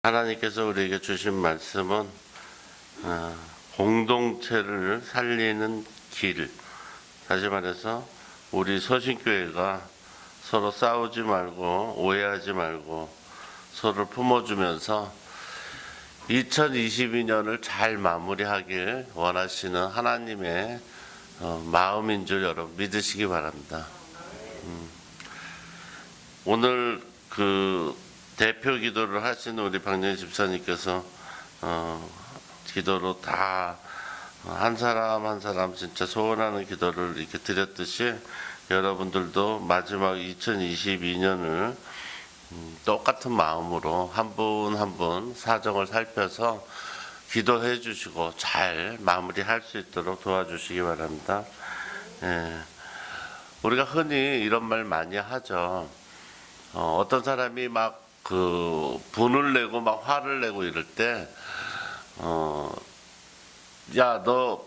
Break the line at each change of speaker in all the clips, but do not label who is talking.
하나님께서 우리에게 주신 말씀은 공동체를 살리는 길. 다시 말해서 우리 서신교회가 서로 싸우지 말고 오해하지 말고 서로를 품어주면서 2022년을 잘 마무리하길 원하시는 하나님의 마음인 줄 여러분 믿으시기 바랍니다. 오늘 대표 기도를 하시는 우리 박영희 집사님께서 기도로 다 한 사람 한 사람 진짜 소원하는 기도를 이렇게 드렸듯이 여러분들도 마지막 2022년을 똑같은 마음으로 한 분 한 분 사정을 살펴서 기도해 주시고 잘 마무리할 수 있도록 도와주시기 바랍니다. 우리가 흔히 이런 말 많이 하죠. 어떤 사람이 막 분을 내고 막 화를 내고 이럴 때 야, 너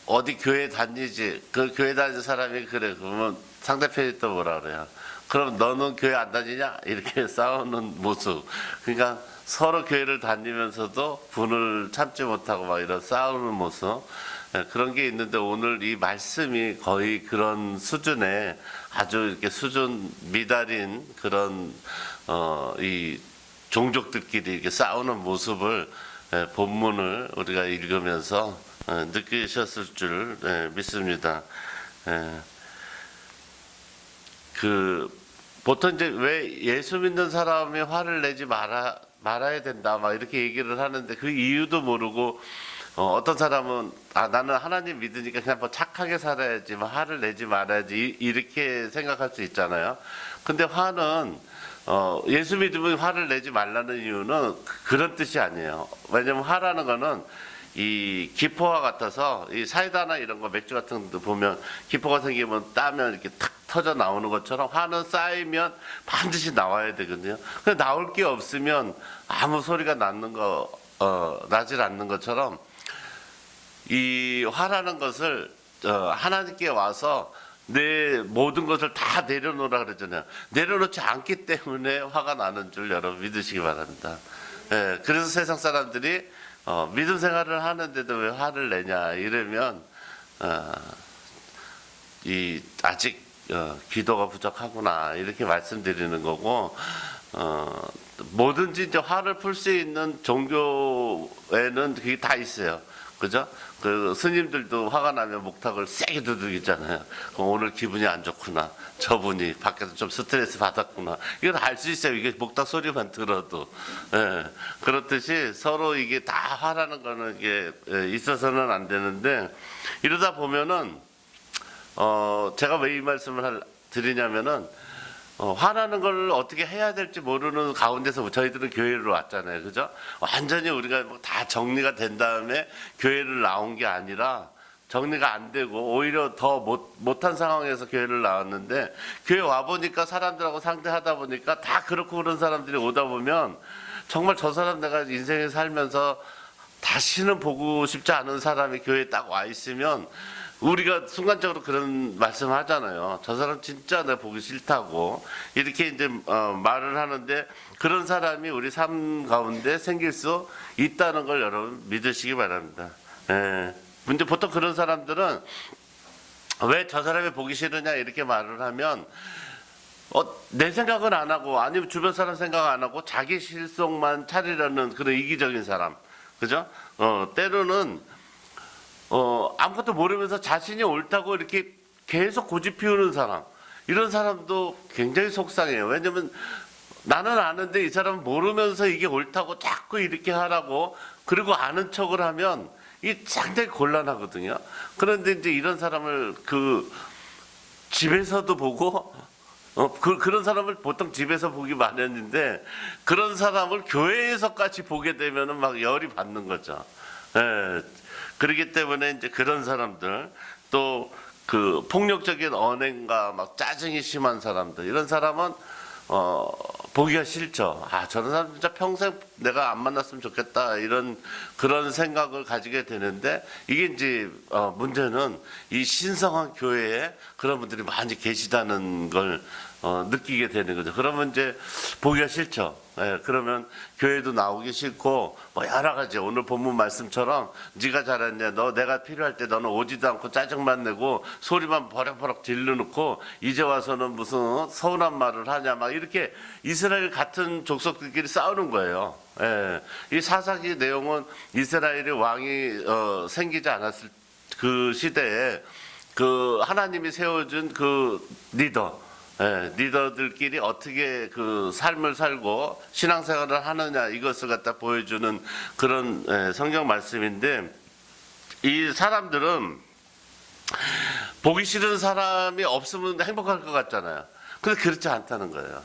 어디 교회 다니지? 그 교회 다니는 사람이 그래. 그러면 상대편이 또 뭐라 그래요? 그럼 너는 교회 안 다니냐? 이렇게 싸우는 모습. 그러니까 서로 교회를 다니면서도 분을 참지 못하고 막 이런 싸우는 모습. 그런 게 있는데 오늘 이 말씀이 거의 그런 수준의 아주 이렇게 수준 미달인 그런 이 종족들끼리 이렇게 싸우는 모습을 본문을 우리가 읽으면서 느끼셨을 줄 믿습니다. 보통 이제 왜 예수 믿는 사람이 화를 내지 말아야 된다 막 이렇게 얘기를 하는데 그 이유도 모르고 어떤 사람은 나는 하나님 믿으니까 그냥 뭐 착하게 살아야지 뭐 화를 내지 말아야지 이렇게 생각할 수 있잖아요. 근데 화는 예수 믿으면 화를 내지 말라는 이유는 그런 뜻이 아니에요. 왜냐면 화라는 거는 이 기포와 같아서 이 사이다나 이런 거 맥주 같은 거 보면 기포가 생기면 따면 이렇게 탁 터져 나오는 것처럼 화는 쌓이면 반드시 나와야 되거든요. 근데 나올 게 없으면 아무 소리가 나질 않는 것처럼 이 화라는 것을 하나님께 와서 내 모든 것을 다 내려놓으라 그러잖아요. 내려놓지 않기 때문에 화가 나는 줄 여러분 믿으시기 바랍니다. 그래서 세상 사람들이 믿음 생활을 하는데도 왜 화를 내냐 이러면 아직 기도가 부족하구나 이렇게 말씀드리는 거고, 뭐든지 이제 화를 풀 수 있는 종교에는 그게 다 있어요. 그죠? 그 스님들도 화가 나면 목탁을 세게 두들기잖아요. 오늘 기분이 안 좋구나. 저분이 밖에서 좀 스트레스 받았구나. 이걸 알 수 있어요. 이게 목탁 소리만 들어도. 그렇듯이 서로 이게 다 화라는 거는 이게 있어서는 안 되는데, 이러다 보면은 제가 왜 이 말씀을 드리냐면은 화나는 걸 어떻게 해야 될지 모르는 가운데서 저희들은 교회를 왔잖아요. 그죠? 완전히 우리가 다 정리가 된 다음에 교회를 나온 게 아니라 정리가 안 되고 오히려 더 못한 상황에서 교회를 나왔는데, 교회 와보니까 사람들하고 상대하다 보니까 다 그렇고 그런 사람들이 오다 보면 정말 저 사람 내가 인생을 살면서 다시는 보고 싶지 않은 사람이 교회에 딱 와 있으면 우리가 순간적으로 그런 말씀 하잖아요. 저 사람 진짜 내가 보기 싫다고 이렇게 이제 말을 하는데, 그런 사람이 우리 삶 가운데 생길 수 있다는 걸 여러분 믿으시기 바랍니다. 근데 보통 그런 사람들은 왜 저 사람이 보기 싫으냐 이렇게 말을 하면 내 생각은 안 하고 아니면 주변 사람 생각 안 하고 자기 실속만 차리려는 그런 이기적인 사람, 그죠? 때로는 아무것도 모르면서 자신이 옳다고 이렇게 계속 고집 피우는 사람, 이런 사람도 굉장히 속상해요. 왜냐면 나는 아는데 이 사람은 모르면서 이게 옳다고 자꾸 이렇게 하라고, 그리고 아는 척을 하면 이게 상당히 곤란하거든요. 그런데 이제 이런 사람을 집에서도 보고 그런 사람을 보통 집에서 보기 마련인데, 그런 사람을 교회에서까지 보게 되면은 막 열이 받는 거죠. 그렇기 때문에 이제 그런 사람들, 또 폭력적인 언행과 막 짜증이 심한 사람들, 이런 사람은 보기가 싫죠. 저런 사람 진짜 평생 내가 안 만났으면 좋겠다 이런 그런 생각을 가지게 되는데 이게 이제 문제는 이 신성한 교회에 그런 분들이 많이 계시다는 걸 느끼게 되는 거죠. 그러면 이제 보기가 싫죠. 예, 그러면 교회도 나오기 싫고 뭐 여러 가지 오늘 본문 말씀처럼 네가 잘했냐, 너 내가 필요할 때 너는 오지도 않고 짜증만 내고 소리만 버럭버럭 질러놓고 이제 와서는 무슨 서운한 말을 하냐, 막 이렇게 이스라엘 같은 족속들끼리 싸우는 거예요. 예, 이 사사기 내용은 이스라엘의 왕이 생기지 않았을 그 시대에 그 하나님이 세워준 그 리더, 리더들끼리 어떻게 그 삶을 살고 신앙생활을 하느냐 이것을 갖다 보여주는 그런 성경 말씀인데, 이 사람들은 보기 싫은 사람이 없으면 행복할 것 같잖아요. 근데 그렇지 않다는 거예요.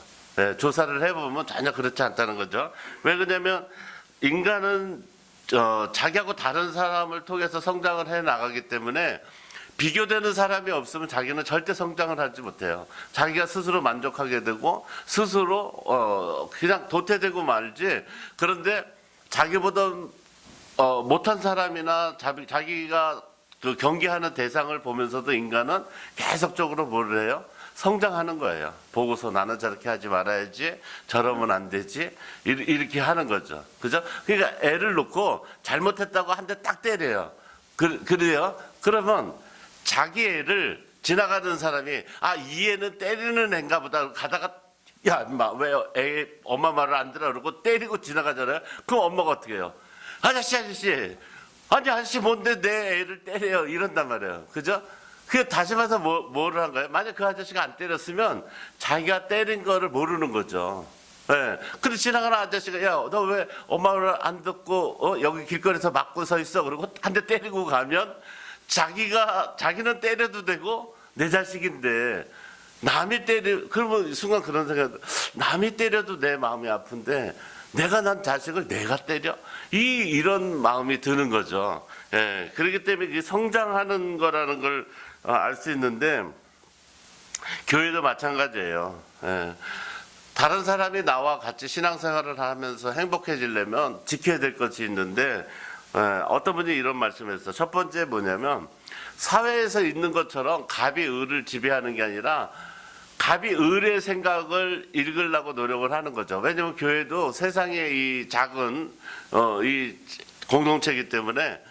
조사를 해보면 전혀 그렇지 않다는 거죠. 왜 그러냐면 인간은 자기하고 다른 사람을 통해서 성장을 해 나가기 때문에 비교되는 사람이 없으면 자기는 절대 성장을 하지 못해요. 자기가 스스로 만족하게 되고 스스로 그냥 도태되고 말지. 그런데 자기보다 못한 사람이나 자기가 그 경계하는 대상을 보면서도 인간은 계속적으로 뭐를 해요? 성장하는 거예요. 보고서 나는 저렇게 하지 말아야지, 저러면 안 되지, 이렇게 하는 거죠. 그죠? 그러니까 애를 놓고 잘못했다고 한 대 딱 때려요. 그래요? 그러면 자기 애를 지나가는 사람이 이 애는 때리는 애인가 보다 가다가 야 인마 왜 애 엄마 말을 안 들어 그러고 때리고 지나가잖아요. 그럼 엄마가 어떻게 해요? 아저씨 아니 아저씨 뭔데 내 애를 때려요, 이런단 말이에요. 그죠? 그게 다시 봐서 뭐를 한 거예요? 만약 그 아저씨가 안 때렸으면 자기가 때린 거를 모르는 거죠. 예. 근데 지나가는 아저씨가 야 너 왜 엄마 말을 안 듣고 여기 길거리에서 맞고 서 있어 그러고 한 대 때리고 가면 자기는 때려도 되고 내 자식인데 남이 그러면 순간 그런 생각, 남이 때려도 내 마음이 아픈데 내가 난 자식을 내가 때려? 이런 마음이 드는 거죠. 예, 그렇기 때문에 성장하는 거라는 걸 알 수 있는데 교회도 마찬가지예요. 예. 다른 사람이 나와 같이 신앙생활을 하면서 행복해지려면 지켜야 될 것이 있는데 어떤 분이 이런 말씀을 했어요. 첫 번째 뭐냐면 사회에서 있는 것처럼 갑이 을을 지배하는 게 아니라 갑이 을의 생각을 읽으려고 노력을 하는 거죠. 왜냐하면 교회도 세상의 이 작은 이 공동체이기 때문에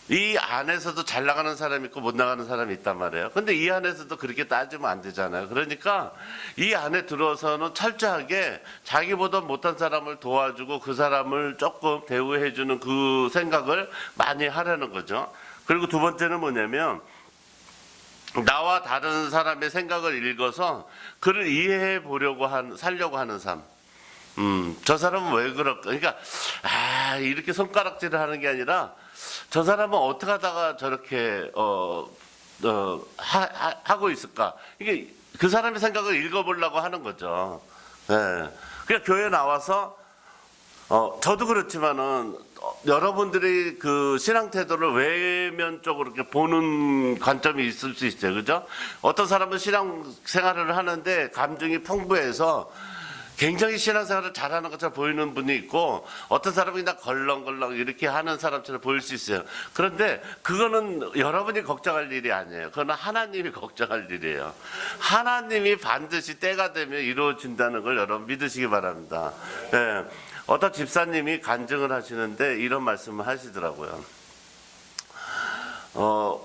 이 안에서도 잘 나가는 사람이 있고 못 나가는 사람이 있단 말이에요. 근데 이 안에서도 그렇게 따지면 안 되잖아요. 그러니까 이 안에 들어서는 철저하게 자기보다 못한 사람을 도와주고 그 사람을 조금 대우해주는 그 생각을 많이 하려는 거죠. 그리고 두 번째는 뭐냐면 나와 다른 사람의 생각을 읽어서 그를 이해해 보려고 살려고 하는 삶. 저 사람은 왜 그럴까? 그러니까 이렇게 손가락질을 하는 게 아니라 저 사람은 어떻게 하다가 저렇게 하고 있을까? 이게 그 사람의 생각을 읽어보려고 하는 거죠. 예. 그러니까 교회 나와서 저도 그렇지만은 여러분들이 그 신앙 태도를 외면적으로 이렇게 보는 관점이 있을 수 있어요. 그죠? 어떤 사람은 신앙 생활을 하는데 감정이 풍부해서 굉장히 신앙생활을 잘하는 것처럼 보이는 분이 있고 어떤 사람은 그냥 걸렁걸렁 이렇게 하는 사람처럼 보일 수 있어요. 그런데 그거는 여러분이 걱정할 일이 아니에요. 그거는 하나님이 걱정할 일이에요. 하나님이 반드시 때가 되면 이루어진다는 걸 여러분 믿으시기 바랍니다. 예. 어떤 집사님이 간증을 하시는데 이런 말씀을 하시더라고요.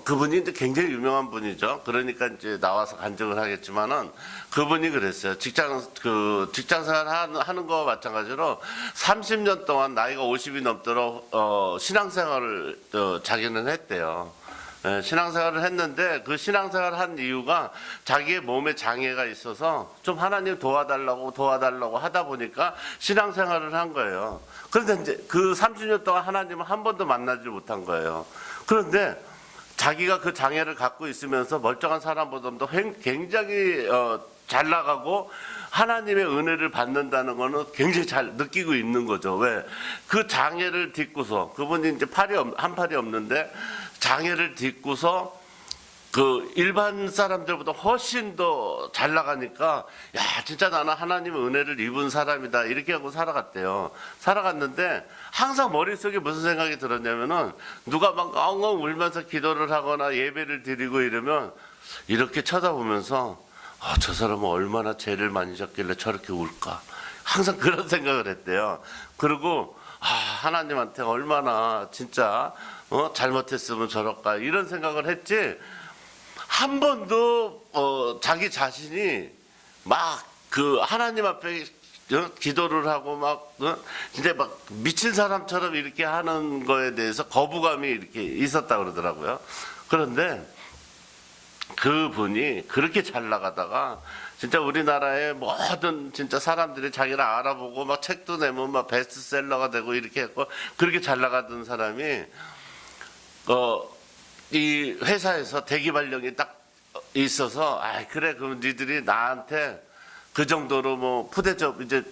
그분이 이제 굉장히 유명한 분이죠. 그러니까 이제 나와서 간증을 하겠지만은 그분이 그랬어요. 직장 생활 하는 거와 마찬가지로 30년 동안 나이가 50이 넘도록 신앙생활을 자기는 했대요. 신앙생활을 했는데 그 신앙생활을 한 이유가 자기의 몸에 장애가 있어서 좀 하나님 도와달라고 하다 보니까 신앙생활을 한 거예요. 그런데 이제 그 30년 동안 하나님을 한 번도 만나지 못한 거예요. 그런데 자기가 그 장애를 갖고 있으면서 멀쩡한 사람보다도 굉장히 잘 나가고 하나님의 은혜를 받는다는 거는 굉장히 잘 느끼고 있는 거죠. 왜? 그 장애를 딛고서 그분이 이제 한 팔이 없는데 장애를 딛고서 그 일반 사람들보다 훨씬 더 잘 나가니까 야 진짜 나는 하나님의 은혜를 입은 사람이다 이렇게 하고 살아갔대요. 살아갔는데 항상 머릿속에 무슨 생각이 들었냐면은 누가 막 엉엉 울면서 기도를 하거나 예배를 드리고 이러면 이렇게 쳐다보면서 저 사람은 얼마나 죄를 많이 졌길래 저렇게 울까 항상 그런 생각을 했대요. 그리고 하나님한테 얼마나 진짜 잘못했으면 저럴까 이런 생각을 했지 한 번도 자기 자신이 막 그 하나님 앞에 기도를 하고 막 진짜 막 미친 사람처럼 이렇게 하는 거에 대해서 거부감이 이렇게 있었다 그러더라고요. 그런데 그분이 그렇게 잘 나가다가 진짜 우리나라의 모든 진짜 사람들이 자기를 알아보고 막 책도 내면 막 베스트셀러가 되고 이렇게 했고 그렇게 잘 나가던 사람이 이 회사에서 대기 발령이 딱 있어서 그래 그럼 니들이 나한테 그 정도로 뭐 푸대접 이제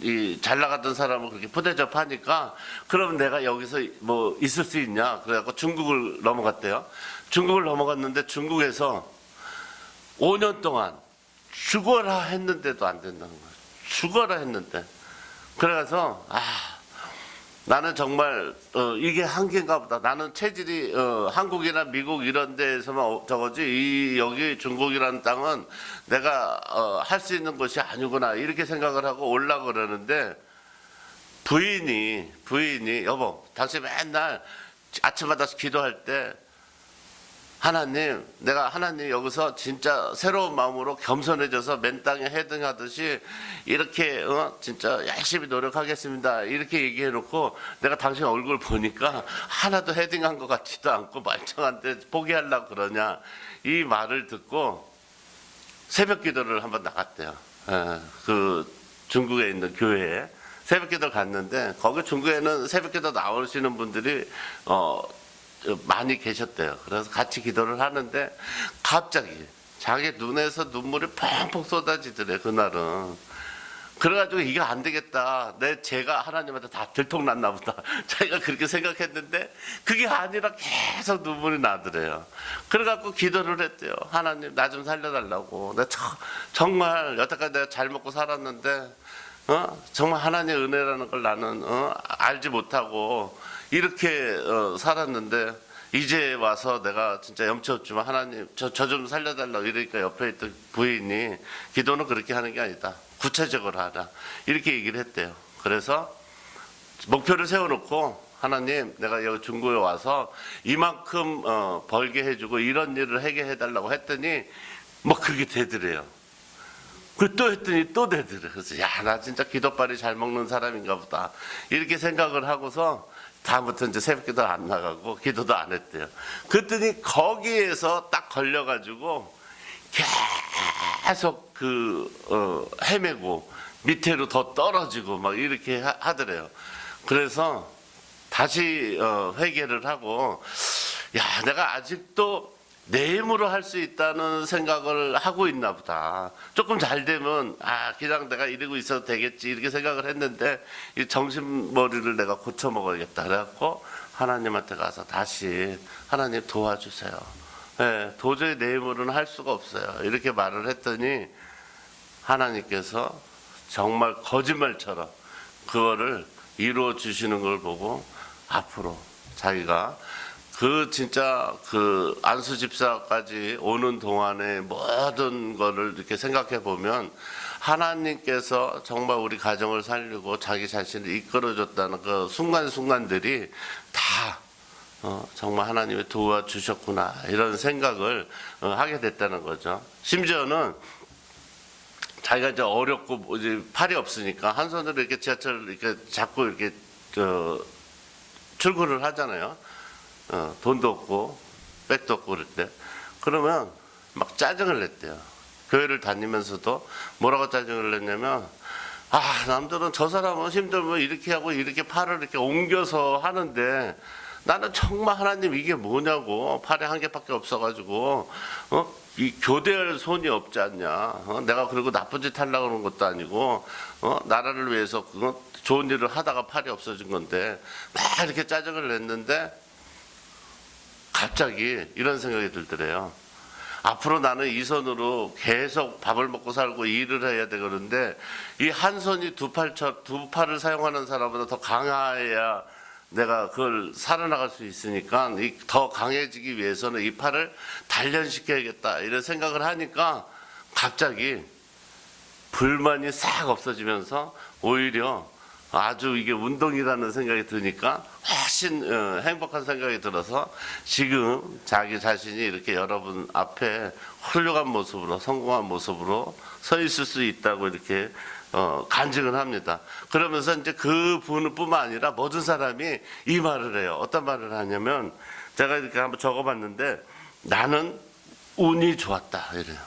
이 잘 나가던 사람을 그렇게 푸대접 하니까 그럼 내가 여기서 뭐 있을 수 있냐 그래갖고 중국을 넘어갔대요. 중국을 넘어갔는데 중국에서 5년 동안 죽어라 했는데도 안 된다는 거예요. 죽어라 했는데 그래서 나는 정말 이게 한계인가 보다. 나는 체질이 한국이나 미국 이런 데에서만 저거지 여기 중국이라는 땅은 내가 할 수 있는 것이 아니구나 이렇게 생각을 하고 올라가 그러는데 부인이 여보 당신 맨날 아침마다 기도할 때 하나님 내가 하나님 여기서 진짜 새로운 마음으로 겸손해져서 맨 땅에 헤딩하듯이 이렇게 진짜 열심히 노력하겠습니다 이렇게 얘기해 놓고 내가 당신 얼굴 보니까 하나도 헤딩한 것 같지도 않고 말짱한데 포기하려고 그러냐 이 말을 듣고 새벽 기도를 한번 나갔대요. 그 중국에 있는 교회에 새벽 기도를 갔는데 거기 중국에는 새벽 기도 나오시는 분들이 많이 계셨대요. 그래서 같이 기도를 하는데 갑자기 자기 눈에서 눈물이 펑펑 쏟아지더래 그날은. 그래가지고 이게 안 되겠다 내 죄가 하나님한테 다 들통났나 보다 자기가 그렇게 생각했는데 그게 아니라 계속 눈물이 나더래요. 그래갖고 기도를 했대요. 하나님 나 좀 살려달라고. 내가 정말 여태까지 내가 잘 먹고 살았는데 정말 하나님의 은혜라는 걸 나는 알지 못하고 이렇게 살았는데 이제 와서 내가 진짜 염치 없지만 하나님 저 좀 살려달라고 이러니까 옆에 있던 부인이 기도는 그렇게 하는 게 아니다 구체적으로 하라 이렇게 얘기를 했대요. 그래서 목표를 세워놓고 하나님 내가 여기 중국에 와서 이만큼 벌게 해주고 이런 일을 하게 해달라고 했더니 뭐 그게 되더래요. 그 또 했더니 또 되더래. 그래서 야 나 진짜 기도빨이 잘 먹는 사람인가 보다 이렇게 생각을 하고서 다음부터 이제 새벽기도 안 나가고 기도도 안 했대요. 그랬더니 거기에서 딱 걸려가지고 계속 헤매고 밑으로 더 떨어지고 막 이렇게 하더래요. 그래서 다시 회개를 하고 야 내가 아직도 내 힘으로 할 수 있다는 생각을 하고 있나 보다. 조금 잘 되면 그냥 내가 이러고 있어도 되겠지 이렇게 생각을 했는데 이 정신머리를 내가 고쳐 먹어야겠다 그래갖고 하나님한테 가서 다시 하나님 도와주세요. 도저히 내 힘으로는 할 수가 없어요 이렇게 말을 했더니 하나님께서 정말 거짓말처럼 그거를 이루어 주시는 걸 보고 앞으로 자기가 진짜 안수 집사까지 오는 동안에 모든 거를 이렇게 생각해 보면 하나님께서 정말 우리 가정을 살리고 자기 자신을 이끌어줬다는 그 순간순간들이 다 정말 하나님이 도와주셨구나 이런 생각을 하게 됐다는 거죠. 심지어는 자기가 이제 어렵고 이제 팔이 없으니까 한 손으로 이렇게 지하철을 이렇게 잡고 이렇게 출근을 하잖아요. 돈도 없고 백도 없고 그럴 때 그러면 막 짜증을 냈대요. 교회를 다니면서도 뭐라고 짜증을 냈냐면 남들은 저 사람은 힘들면 이렇게 하고 이렇게 팔을 이렇게 옮겨서 하는데 나는 정말 하나님 이게 뭐냐고 팔에 한 개밖에 없어가지고 이 교대할 손이 없지 않냐. 내가 그리고 나쁜 짓 하려고 하는 것도 아니고 나라를 위해서 좋은 일을 하다가 팔이 없어진 건데 막 이렇게 짜증을 냈는데 갑자기 이런 생각이 들더래요. 앞으로 나는 이 손으로 계속 밥을 먹고 살고 일을 해야 되는데 이 한 손이 두 팔을 사용하는 사람보다 더 강해야 내가 그걸 살아나갈 수 있으니까 더 강해지기 위해서는 이 팔을 단련시켜야겠다 이런 생각을 하니까 갑자기 불만이 싹 없어지면서 오히려 아주 이게 운동이라는 생각이 드니까 훨씬 행복한 생각이 들어서 지금 자기 자신이 이렇게 여러분 앞에 훌륭한 모습으로 성공한 모습으로 서 있을 수 있다고 이렇게 간증을 합니다. 그러면서 이제 그 분뿐만 아니라 모든 사람이 이 말을 해요. 어떤 말을 하냐면 제가 이렇게 한번 적어봤는데 나는 운이 좋았다 이래요.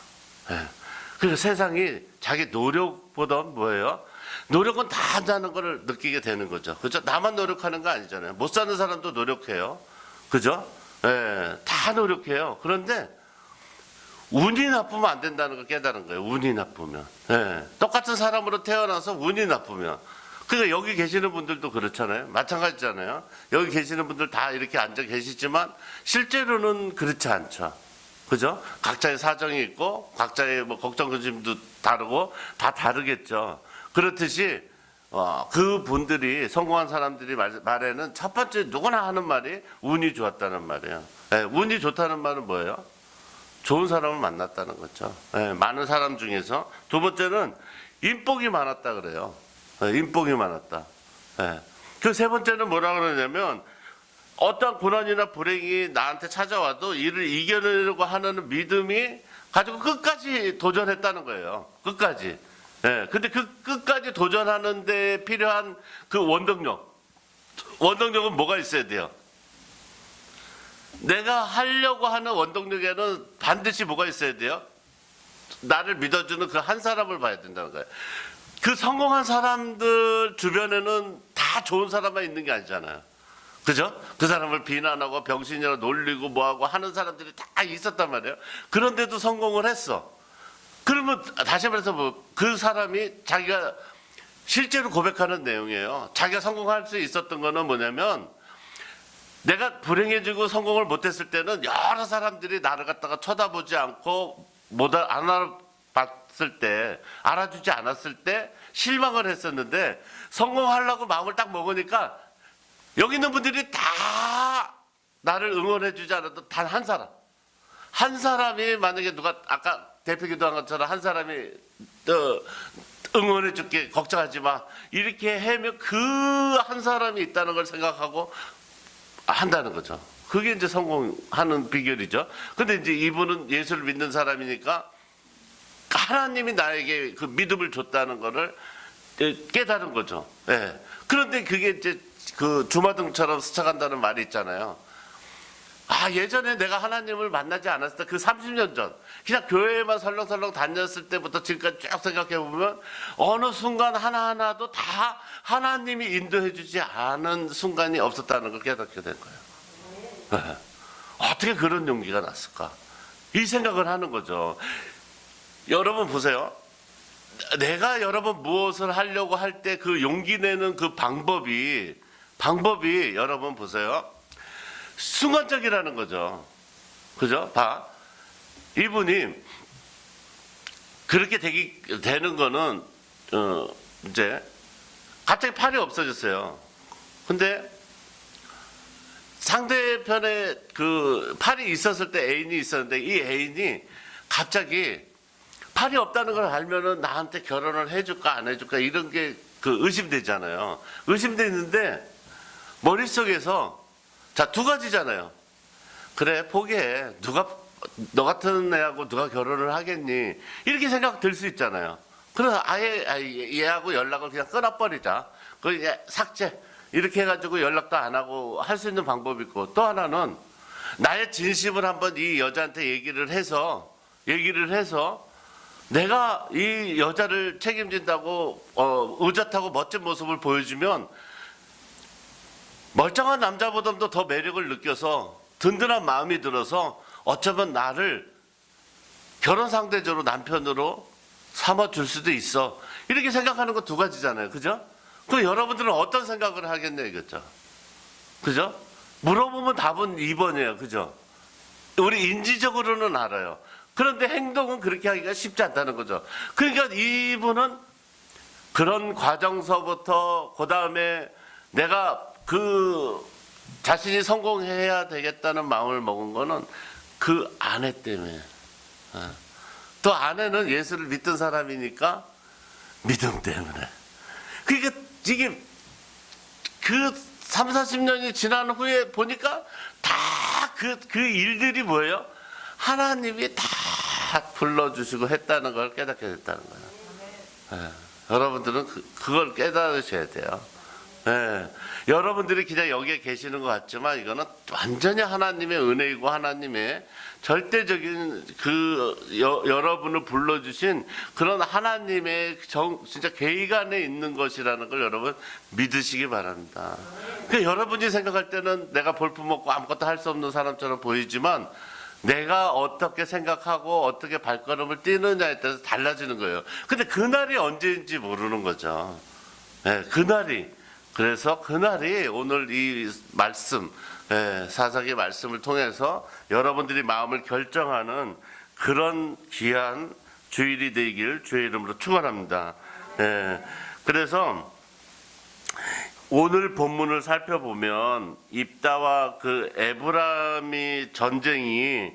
예. 그러니까 세상이 자기 노력보다 뭐예요? 노력은 다 한다는 걸 느끼게 되는 거죠. 그죠? 나만 노력하는 거 아니잖아요. 못 사는 사람도 노력해요. 그죠? 예, 다 노력해요. 그런데 운이 나쁘면 안 된다는 걸 깨달은 거예요. 운이 나쁘면. 예, 똑같은 사람으로 태어나서 운이 나쁘면. 그러니까 여기 계시는 분들도 그렇잖아요. 마찬가지잖아요. 여기 계시는 분들 다 이렇게 앉아 계시지만 실제로는 그렇지 않죠. 그죠? 각자의 사정이 있고 각자의 뭐 걱정 근심도 다르고 다 다르겠죠. 그렇듯이 그 분들이 성공한 사람들이 말에는 첫 번째 누구나 하는 말이 운이 좋았다는 말이에요. 네, 운이 좋다는 말은 뭐예요? 좋은 사람을 만났다는 거죠. 네, 많은 사람 중에서. 두 번째는 인복이 많았다 그래요. 네, 인복이 많았다. 네. 그 세 번째는 뭐라 그러냐면 어떤 고난이나 불행이 나한테 찾아와도 이를 이겨내려고 하는 믿음이 가지고 끝까지 도전했다는 거예요. 끝까지. 예. 근데 그 끝까지 도전하는 데 필요한 그 원동력은 뭐가 있어야 돼요? 내가 하려고 하는 원동력에는 반드시 뭐가 있어야 돼요? 나를 믿어주는 그 한 사람을 봐야 된다는 거예요. 그 성공한 사람들 주변에는 다 좋은 사람만 있는 게 아니잖아요. 그죠? 그 사람을 비난하고 병신이라고 놀리고 뭐하고 하는 사람들이 다 있었단 말이에요. 그런데도 성공을 했어. 그러면 다시 말해서 그 사람이 자기가 실제로 고백하는 내용이에요. 자기가 성공할 수 있었던 거는 뭐냐면 내가 불행해지고 성공을 못했을 때는 여러 사람들이 나를 갖다가 쳐다보지 않고 안 알아봤을 때, 알아주지 않았을 때 실망을 했었는데 성공하려고 마음을 딱 먹으니까 여기 있는 분들이 다 나를 응원해주지 않아도 단 한 사람이 만약에 누가 아까 대표 기도한 것처럼 한 사람이 응원해줄게 걱정하지 마 이렇게 하면 그 한 사람이 있다는 걸 생각하고 한다는 거죠. 그게 이제 성공하는 비결이죠. 근데 이제 이분은 예수를 믿는 사람이니까 하나님이 나에게 그 믿음을 줬다는 거를 깨달은 거죠. 예. 그런데 그게 이제 그 주마등처럼 스쳐간다는 말이 있잖아요. 예전에 내가 하나님을 만나지 않았을 때 그 30년 전 그냥 교회에만 설렁설렁 다녔을 때부터 지금까지 쭉 생각해 보면 어느 순간 하나하나도 다 하나님이 인도해 주지 않은 순간이 없었다는 걸 깨닫게 된 거예요. 네. 어떻게 그런 용기가 났을까? 이 생각을 하는 거죠. 여러분 보세요. 내가 여러분 무엇을 하려고 할 때 그 용기 내는 그 방법이 여러분 보세요. 순간적이라는 거죠. 그죠? 이분이 그렇게 되는 거는 이제 갑자기 팔이 없어졌어요. 근데 상대편에 그 팔이 있었을 때 애인이 있었는데 이 애인이 갑자기 팔이 없다는 걸 알면은 나한테 결혼을 해줄까 안 해줄까 이런 게 그 의심되잖아요. 의심되는데 머릿속에서 자, 두 가지잖아요. 그래, 포기해. 너 같은 애하고 누가 결혼을 하겠니? 이렇게 생각 들 수 있잖아요. 그래서 아예 얘하고 연락을 그냥 끊어버리자. 이제 삭제. 이렇게 해가지고 연락도 안 하고 할 수 있는 방법이 있고, 또 하나는 나의 진심을 한번 이 여자한테 얘기를 해서 내가 이 여자를 책임진다고 의젓하고 멋진 모습을 보여주면 멀쩡한 남자보다도 더 매력을 느껴서 든든한 마음이 들어서 어쩌면 나를 결혼 상대적으로 남편으로 삼아줄 수도 있어. 이렇게 생각하는 거 두 가지잖아요. 그죠? 그럼 여러분들은 어떤 생각을 하겠냐 이거죠. 그죠? 물어보면 답은 2번이에요. 그죠? 우리 인지적으로는 알아요. 그런데 행동은 그렇게 하기가 쉽지 않다는 거죠. 그러니까 이분은 그런 과정서부터 그 다음에 내가 그 자신이 성공해야 되겠다는 마음을 먹은 거는 그 아내 때문에. 또 아내는 예수를 믿던 사람이니까 믿음 때문에. 그러니까 이게 그 3, 40년이 지난 후에 보니까 다 그 일들이 뭐예요? 하나님이 다 불러주시고 했다는 걸 깨닫게 됐다는 거예요. 여러분들은 그걸 깨달으셔야 돼요. 여러분들이 그냥 여기에 계시는 것 같지만 이거는 완전히 하나님의 은혜이고 하나님의 절대적인 여러분을 불러주신 그런 하나님의 진짜 계획 안에 있는 것이라는 걸 여러분 믿으시기 바랍니다. 그러니까 여러분이 생각할 때는 내가 볼품없고 아무것도 할 수 없는 사람처럼 보이지만 내가 어떻게 생각하고 어떻게 발걸음을 뛰느냐에 따라서 달라지는 거예요. 근데 그날이 언제인지 모르는 거죠. 그날이. 그래서 그날이 오늘 이 말씀, 사사기 말씀을 통해서 여러분들이 마음을 결정하는 그런 귀한 주일이 되길 주의 이름으로 축원합니다. 그래서 오늘 본문을 살펴보면 입다와 그 에브라임이 전쟁이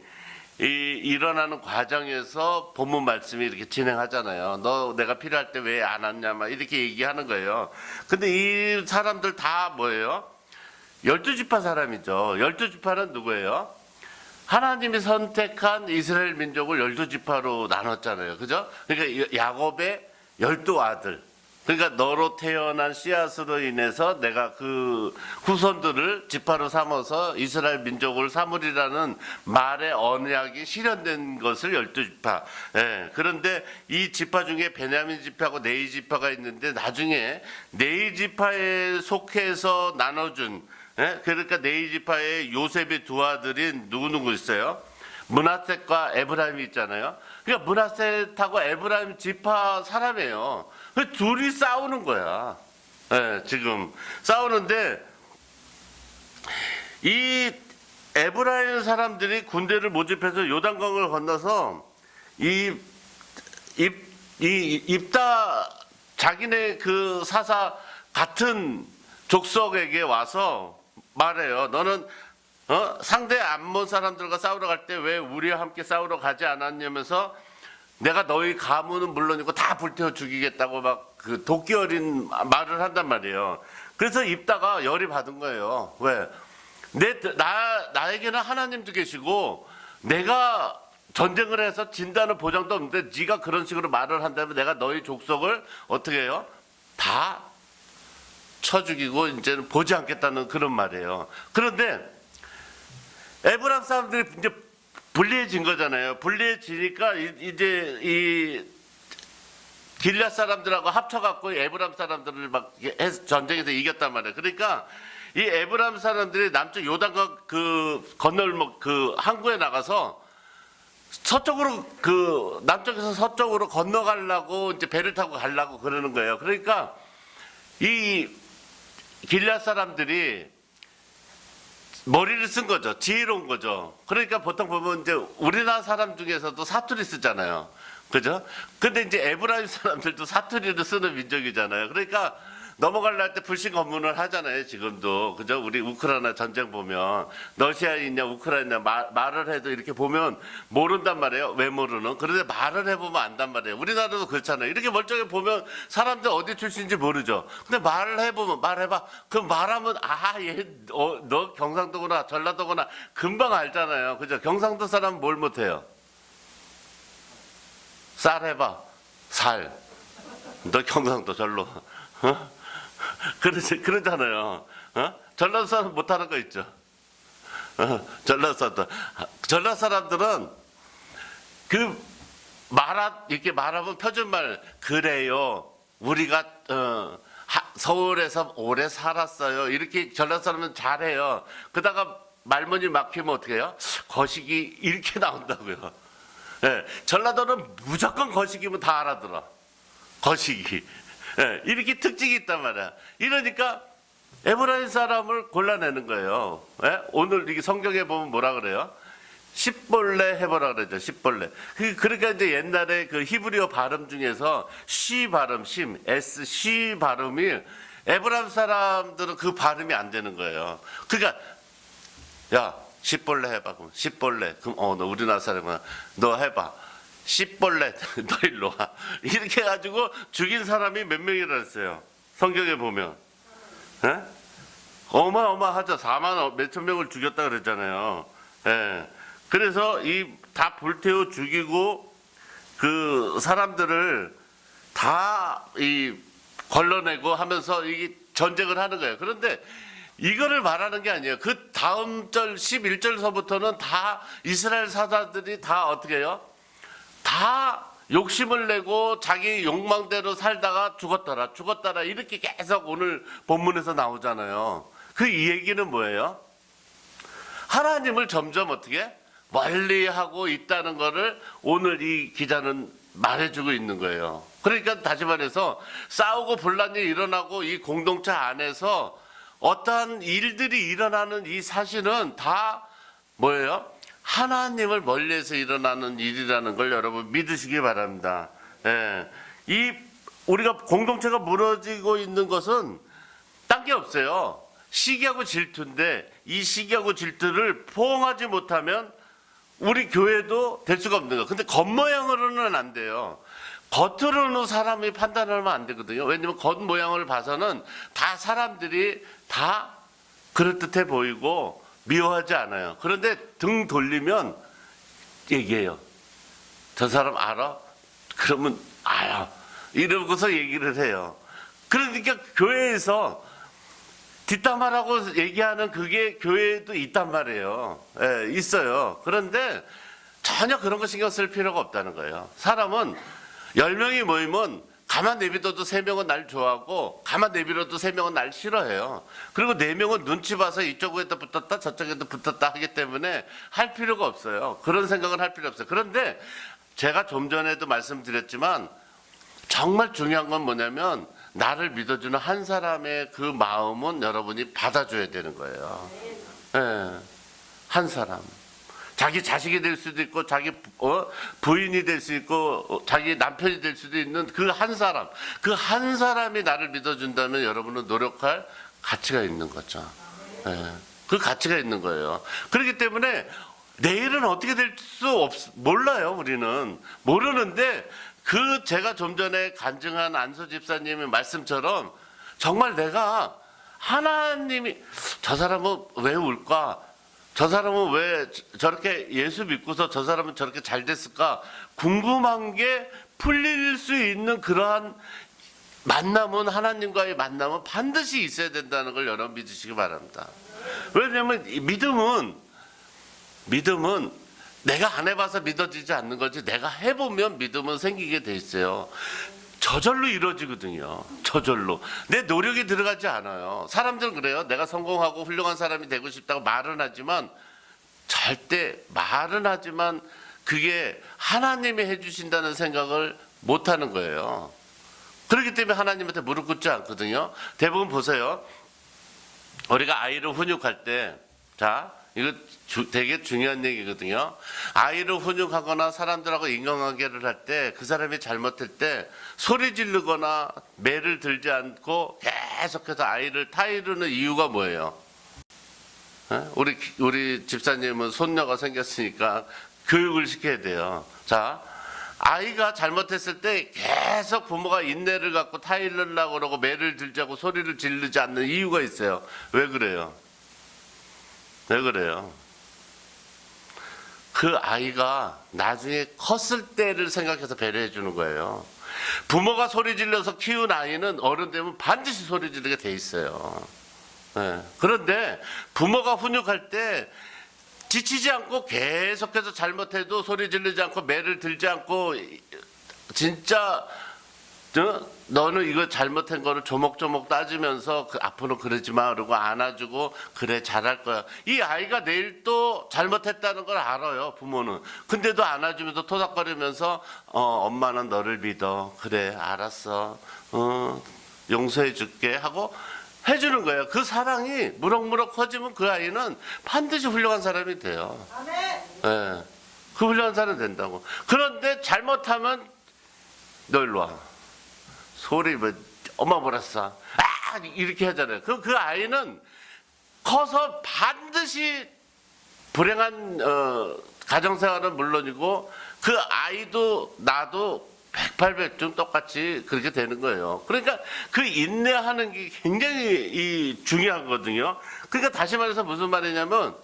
일어나는 과정에서 본문 말씀이 이렇게 진행하잖아요. 너 내가 필요할 때 왜 안 왔냐 막 이렇게 얘기하는 거예요. 근데 이 사람들 다 뭐예요? 12지파 사람이죠. 12지파는 누구예요? 하나님이 선택한 이스라엘 민족을 12지파로 나눴잖아요. 그죠? 그러니까 야곱의 12아들. 그러니까 너로 태어난 씨앗으로 인해서 내가 그 후손들을 지파로 삼아서 이스라엘 민족을 삼으리라는 말의 언약이 실현된 것을 12지파. 그런데 이 지파 중에 베냐민 지파하고 네이 지파가 있는데 나중에 네이 지파에 속해서 나눠준, 그러니까 네이 지파의 요셉의 두 아들이 누구 있어요? 므낫셋과 에브라임이 있잖아요. 그러니까 므낫셋하고 에브라임 지파 사람이에요. 둘이 싸우는 거야. 지금 싸우는데 이 에브라임 사람들이 군대를 모집해서 요단강을 건너서 입다 자기네 그 사사 같은 족속에게 와서 말해요. 너는 상대 암몬 사람들과 싸우러 갈 때 왜 우리와 함께 싸우러 가지 않았냐면서 내가 너희 가문은 물론이고 다 불태워 죽이겠다고 막 그 도끼 어린 말을 한단 말이에요. 그래서 입다가 열이 받은 거예요. 왜? 나에게는 하나님도 계시고 내가 전쟁을 해서 진다는 보장도 없는데 네가 그런 식으로 말을 한다면 내가 너희 족속을 어떻게 해요? 다 쳐 죽이고 이제는 보지 않겠다는 그런 말이에요. 그런데 에브람 사람들이 이제 불리해진 거잖아요. 불리해지니까 이제 이 길앗 사람들하고 합쳐갖고 에브람 사람들을 막 전쟁에서 이겼단 말이에요. 그러니까 이 에브람 사람들이 남쪽 요단강 그 건널목 그 항구에 나가서 서쪽으로 그 남쪽에서 서쪽으로 건너가려고 이제 배를 타고 가려고 그러는 거예요. 그러니까 이 길앗 사람들이 머리를 쓴 거죠. 지혜로운 거죠. 그러니까 보통 보면 이제 우리나라 사람 중에서도 사투리 쓰잖아요. 그죠? 근데 이제 에브라임 사람들도 사투리를 쓰는 민족이잖아요. 그러니까 넘어가려 할 때 불신 검문을 하잖아요. 지금도. 그죠? 우리 우크라이나 전쟁 보면 러시아에 있냐 우크라이나 말을 해도 이렇게 보면 모른단 말이에요. 왜 모르는? 그런데 말을 해보면 안단 말이에요. 우리나라도 그렇잖아요. 이렇게 멀쩡히 보면 사람들 어디 출신인지 모르죠. 근데 말을 해보면 말해봐. 그럼 말하면 너 경상도구나 전라도구나 금방 알잖아요. 그죠? 경상도 사람은 뭘 못해요? 쌀 해봐. 살. 너 경상도 절로. 그러잖아요. 전라도 사람 못하는 거 있죠. 전라도 사람들은 이렇게 말하면 표준말, 그래요. 우리가, 서울에서 오래 살았어요. 이렇게 전라도 사람은 잘해요. 그러다가 말문이 막히면 어떻게 해요? 거시기 이렇게 나온다고요. 전라도는 무조건 거시기면 다 알아들어. 거시기. 이렇게 특징이 있단 말이야. 이러니까 에브라임 사람을 골라내는 거예요. 오늘 이게 성경에 보면 뭐라 그래요? 십벌레 해보라 그러죠. 십벌레. 그러니까 이제 옛날에 그 히브리어 발음 중에서 쉬 발음, S, 쉬 발음이 에브라임 사람들은 그 발음이 안 되는 거예요. 그러니까 야, 십벌레 해봐. 그럼 십벌레. 그럼 너 우리나라 사람은 너 해봐. 십벌레. 너 일로 와. 이렇게 해가지고 죽인 사람이 몇 명이라 했어요. 성경에 보면. 에? 어마어마하죠. 4만 몇천 명을 죽였다 그랬잖아요. 예. 그래서 이 다 불태워 죽이고 그 사람들을 다 이 걸러내고 하면서 이 전쟁을 하는 거예요. 그런데 이거를 말하는 게 아니에요. 그 다음 절 11절서부터는 다 이스라엘 사자들이 다 어떻게 해요? 다 욕심을 내고 자기 욕망대로 살다가 죽었더라 이렇게 계속 오늘 본문에서 나오잖아요. 그 이 얘기는 뭐예요? 하나님을 점점 어떻게 멀리하고 있다는 것을 오늘 이 기자는 말해주고 있는 거예요. 그러니까 다시 말해서 싸우고 분란이 일어나고 이 공동체 안에서 어떠한 일들이 일어나는 이 사실은 다 뭐예요? 하나님을 멀리해서 일어나는 일이라는 걸 여러분 믿으시기 바랍니다. 예. 이 우리가 공동체가 무너지고 있는 것은 딴 게 없어요. 시기하고 질투인데 이 시기하고 질투를 포용하지 못하면 우리 교회도 될 수가 없는 거예요. 근데 겉모양으로는 안 돼요. 겉으로는 사람이 판단하면 안 되거든요. 왜냐면 겉모양을 봐서는 다 사람들이 다 그럴듯해 보이고 미워하지 않아요. 그런데 등 돌리면 얘기해요. 저 사람 알아? 그러면 알아. 이러고서 얘기를 해요. 그러니까 교회에서 뒷담화라고 얘기하는 그게 교회에도 있단 말이에요. 예, 있어요. 그런데 전혀 그런 거 신경 쓸 필요가 없다는 거예요. 사람은 10명이 모이면 가만 내비둬도 3명은 날 좋아하고 가만 내비둬도 3명은 날 싫어해요. 그리고 4명은 눈치 봐서 이쪽에도 붙었다 저쪽에도 붙었다 하기 때문에 할 필요가 없어요. 그런 생각은 할 필요 없어요. 그런데 제가 좀 전에도 말씀드렸지만 정말 중요한 건 뭐냐면 나를 믿어주는 한 사람의 그 마음은 여러분이 받아줘야 되는 거예요. 네. 한 사람. 자기 자식이 될 수도 있고 자기 부인이 될 수 있고 자기 남편이 될 수도 있는 그 한 사람. 그 한 사람이 나를 믿어준다면 여러분은 노력할 가치가 있는 거죠. 네. 그 가치가 있는 거예요. 그렇기 때문에 내일은 어떻게 될 수 몰라요. 우리는 모르는데 그 제가 좀 전에 간증한 안수 집사님의 말씀처럼 정말 내가 하나님이 저 사람은 왜 울까? 저 사람은 왜 저렇게 예수 믿고서 저 사람은 저렇게 잘 됐을까? 궁금한 게 풀릴 수 있는 그러한 만남은 하나님과의 만남은 반드시 있어야 된다는 걸 여러분 믿으시기 바랍니다. 왜냐하면 믿음은 내가 안 해봐서 믿어지지 않는 거지 내가 해보면 믿음은 생기게 돼 있어요. 저절로 이루어지거든요. 저절로. 내 노력이 들어가지 않아요. 사람들은 그래요. 내가 성공하고 훌륭한 사람이 되고 싶다고 말은 하지만 절대 말은 하지만 그게 하나님이 해주신다는 생각을 못하는 거예요. 그렇기 때문에 하나님한테 무릎 꿇지 않거든요. 대부분 보세요. 우리가 아이를 훈육할 때 이거 되게 중요한 얘기거든요. 아이를 훈육하거나 사람들하고 인간관계를 할 때 그 사람이 잘못할 때 소리 지르거나 매를 들지 않고 계속해서 아이를 타이르는 이유가 뭐예요? 우리 집사님은 손녀가 생겼으니까 교육을 시켜야 돼요. 아이가 잘못했을 때 계속 부모가 인내를 갖고 타이르려고 그러고 매를 들자고 소리를 지르지 않는 이유가 있어요. 왜 그래요? 왜 그래요? 그 아이가 나중에 컸을 때를 생각해서 배려해 주는 거예요. 부모가 소리 질러서 키운 아이는 어른 되면 반드시 소리 지르게 돼 있어요. 네. 그런데 부모가 훈육할 때 지치지 않고 계속해서 잘못해도 소리 지르지 않고 매를 들지 않고 진짜 너는 이거 잘못한 거를 조목조목 따지면서 앞으로 그러지 마 그러고 안아주고 그래 잘할 거야. 이 아이가 내일 또 잘못했다는 걸 알아요. 부모는. 근데도 안아주면서 토닥거리면서 엄마는 너를 믿어. 그래 알았어. 용서해 줄게 하고 해주는 거예요. 그 사랑이 무럭무럭 커지면 그 아이는 반드시 훌륭한 사람이 돼요. 예. 그 훌륭한 사람이 된다고. 그런데 잘못하면 너 일로 와. 소리 뭐 엄마 몰았어. 아 이렇게 하잖아요. 그 아이는 커서 반드시 불행한 가정생활은 물론이고 그 아이도 나도 108백중 똑같이 그렇게 되는 거예요. 그러니까 그 인내하는 게 굉장히 중요하거든요. 그러니까 다시 말해서 무슨 말이냐면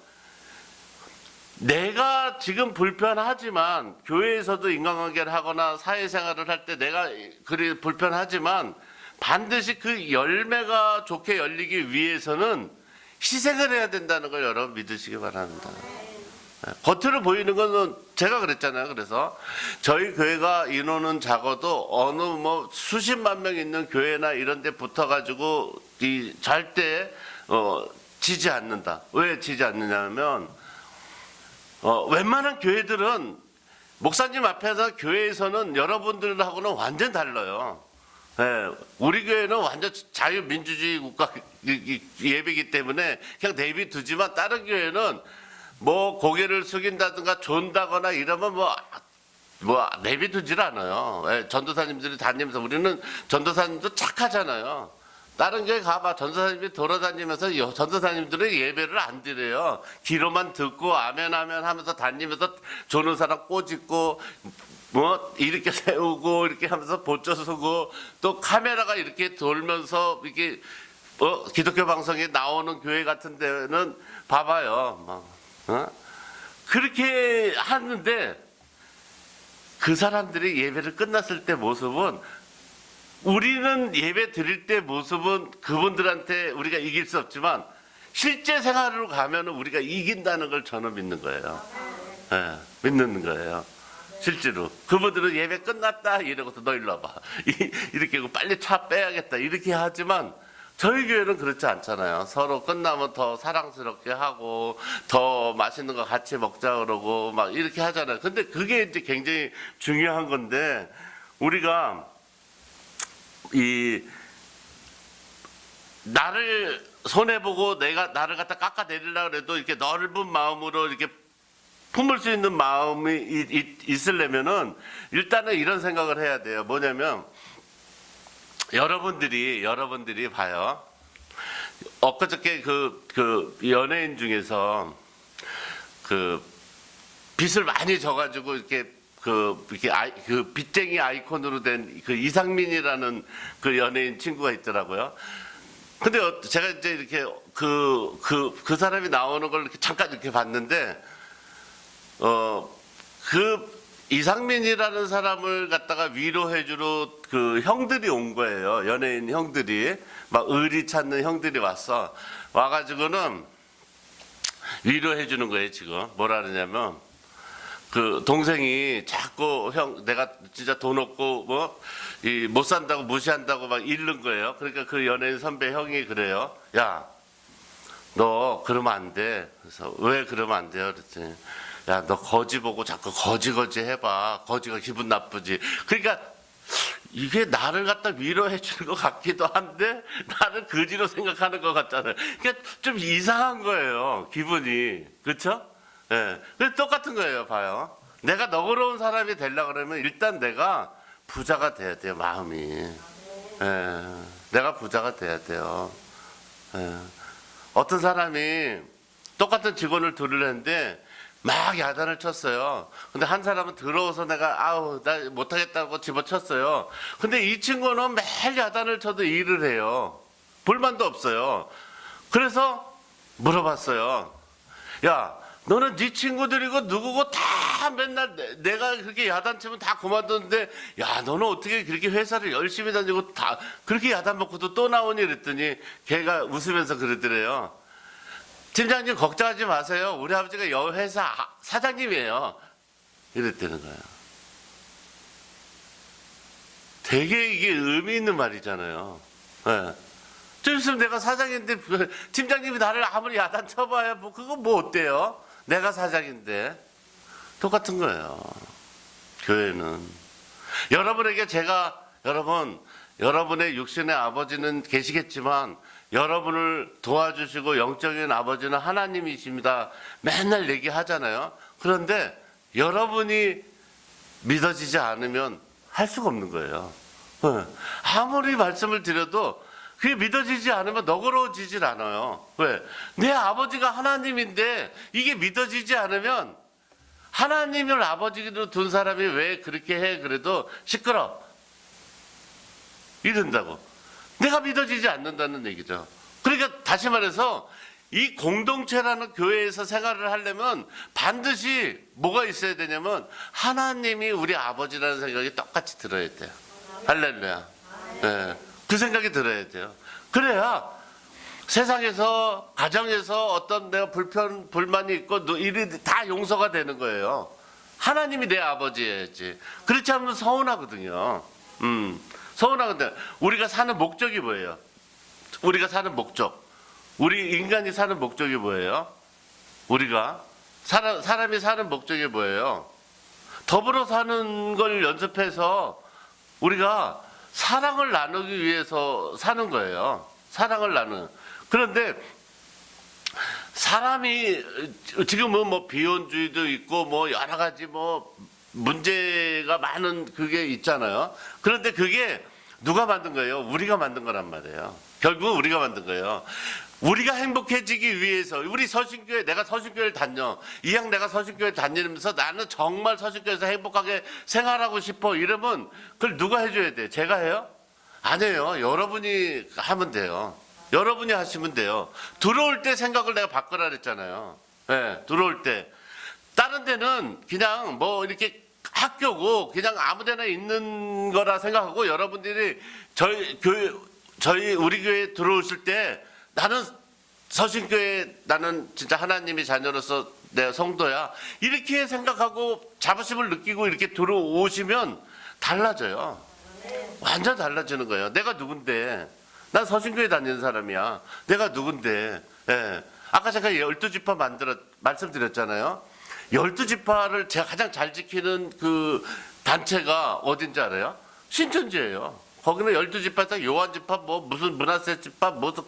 내가 지금 불편하지만 교회에서도 인간관계를 하거나 사회생활을 할 때 내가 그리 불편하지만 반드시 그 열매가 좋게 열리기 위해서는 희생을 해야 된다는 걸 여러분 믿으시기 바랍니다. 겉으로 보이는 거는 제가 그랬잖아요. 그래서 저희 교회가 인원은 작아도 어느 뭐 수십만 명 있는 교회나 이런 데 붙어가지고 절대 지지 않는다. 왜 지지 않느냐면 웬만한 교회들은 목사님 앞에서 교회에서는 여러분들하고는 완전 달라요. 예, 우리 교회는 완전 자유민주주의 국가 예배이기 때문에 그냥 내비두지만 다른 교회는 뭐 고개를 숙인다든가 존다거나 이러면 뭐 내비두질 않아요. 예, 전도사님들이 다니면서 우리는 전도사님도 착하잖아요. 다른 교회 가봐. 전도사님이 돌아다니면서 전도사님들은 예배를 안 드려요. 귀로만 듣고 아멘 아멘 하면서 다니면서 조는 사람 꼬집고 뭐 이렇게 세우고 이렇게 하면서 보조 쓰고 또 카메라가 이렇게 돌면서 이렇게 기독교 방송에 나오는 교회 같은 데는 봐봐요. 그렇게 하는데 그 사람들이 예배를 끝났을 때 모습은 우리는 예배 드릴 때 모습은 그분들한테 우리가 이길 수 없지만 실제 생활로 가면 우리가 이긴다는 걸 저는 믿는 거예요. 네, 믿는 거예요. 실제로 그분들은 예배 끝났다 이러고서 너 일로 와봐 이렇게 하고 빨리 차 빼야겠다 이렇게 하지만 저희 교회는 그렇지 않잖아요. 서로 끝나면 더 사랑스럽게 하고 더 맛있는 거 같이 먹자 그러고 막 이렇게 하잖아요. 근데 그게 이제 굉장히 중요한 건데 우리가 나를 손해보고 내가 나를 갖다 깎아내리려고 해도 이렇게 넓은 마음으로 이렇게 품을 수 있는 마음이 있으려면은 일단은 이런 생각을 해야 돼요. 뭐냐면 여러분들이 봐요. 엊그저께 그 연예인 중에서 그 빚을 많이 져가지고 이렇게 그 빚쟁이 아이콘으로 된 그 이상민이라는 그 연예인 친구가 있더라고요. 근데 제가 이제 이렇게 그 사람이 나오는 걸 이렇게 잠깐 이렇게 봤는데 그 이상민이라는 사람을 갖다가 위로해주러 그 형들이 온 거예요. 연예인 형들이 막 의리 찾는 형들이 와가지고는 위로해주는 거예요. 지금 뭐라 그러냐면 그 동생이 자꾸 형 내가 진짜 돈 없고 뭐 못 산다고 무시한다고 막 이르는 거예요. 그러니까 그 연예인 선배 형이 그래요. 야, 너 그러면 안 돼. 그래서 왜 그러면 안 돼요? 그랬더니 야, 너 거지 보고 자꾸 거지 해봐. 거지가 기분 나쁘지. 그러니까 이게 나를 갖다 위로해 주는 것 같기도 한데 나를 거지로 생각하는 것 같잖아요. 그러니까 좀 이상한 거예요. 기분이. 그렇죠? 예. 네. 똑같은 거예요. 봐요. 내가 너그러운 사람이 되려고 그러면 일단 내가 부자가 돼야 돼요. 마음이. 예. 내가 부자가 돼야 돼요. 예. 어떤 사람이 똑같은 직원을 두르려는데 막 야단을 쳤어요. 근데 한 사람은 들어와서 내가 나 못하겠다고 집어쳤어요. 근데 이 친구는 매일 야단을 쳐도 일을 해요. 불만도 없어요. 그래서 물어봤어요. 야, 너는 네 친구들이고 누구고 다 맨날 내가 그렇게 야단 치면 다 그만두는데 야, 너는 어떻게 그렇게 회사를 열심히 다니고 다 그렇게 야단 먹고도 또 나오니? 그랬더니 걔가 웃으면서 그러더래요. 팀장님 걱정하지 마세요. 우리 아버지가 여회사 사장님이에요. 이랬다는 거예요. 되게 이게 의미 있는 말이잖아요. 네. 좀 있으면 내가 사장인데 팀장님이 나를 아무리 야단 쳐봐야 뭐 그거 뭐 어때요? 내가 사장인데. 똑같은 거예요. 교회는. 여러분에게 제가 여러분의 육신의 아버지는 계시겠지만 여러분을 도와주시고 영적인 아버지는 하나님이십니다. 맨날 얘기하잖아요. 그런데 여러분이 믿어지지 않으면 할 수가 없는 거예요. 아무리 말씀을 드려도 그게 믿어지지 않으면 너그러워지질 않아요. 왜? 내 아버지가 하나님인데 이게 믿어지지 않으면 하나님을 아버지로 둔 사람이 왜 그렇게 해? 그래도 시끄러. 이런다고. 내가 믿어지지 않는다는 얘기죠. 그러니까 다시 말해서 이 공동체라는 교회에서 생활을 하려면 반드시 뭐가 있어야 되냐면 하나님이 우리 아버지라는 생각이 똑같이 들어야 돼요. 할렐루야. 네. 그 생각이 들어야 돼요. 그래야 세상에서 가정에서 어떤 내가 불만이 있고 일이 다 용서가 되는 거예요. 하나님이 내 아버지야지. 그렇지 않으면 서운하거든요. 서운하거든요. 우리가 사는 목적이 뭐예요? 우리가 사는 목적. 우리 인간이 사는 목적이 뭐예요? 우리가 사람이 사는 목적이 뭐예요? 더불어 사는 걸 연습해서 우리가 사랑을 나누기 위해서 사는 거예요. 사랑을 나누는. 그런데 사람이 지금은 뭐 비혼주의도 있고 뭐 여러 가지 뭐 문제가 많은 그게 있잖아요. 그런데 그게 누가 만든 거예요? 우리가 만든 거란 말이에요. 결국 우리가 만든 거예요. 우리가 행복해지기 위해서 우리 서신교회 내가 서신교회를 다녀 이왕 내가 서신교회 다니면서 나는 정말 서신교회에서 행복하게 생활하고 싶어 이러면 그걸 누가 해줘야 돼? 제가 해요? 아니에요. 여러분이 하면 돼요. 여러분이 하시면 돼요. 들어올 때 생각을 내가 바꾸라 그랬잖아요. 네, 들어올 때 다른 데는 그냥 뭐 이렇게 학교고 그냥 아무데나 있는 거라 생각하고 여러분들이 우리 교회에 들어오실 때 나는 서신교회 나는 진짜 하나님의 자녀로서 내가 성도야 이렇게 생각하고 자부심을 느끼고 이렇게 들어오시면 달라져요. 완전 달라지는 거예요. 내가 누군데? 난 서신교회 다니는 사람이야. 내가 누군데? 예. 아까 제가 12지파 말씀드렸잖아요. 12지파를 제가 가장 잘 지키는 그 단체가 어딘지 알아요? 신천지예요. 거기는 12지파, 요한지파, 뭐 무슨 문하세지파, 무슨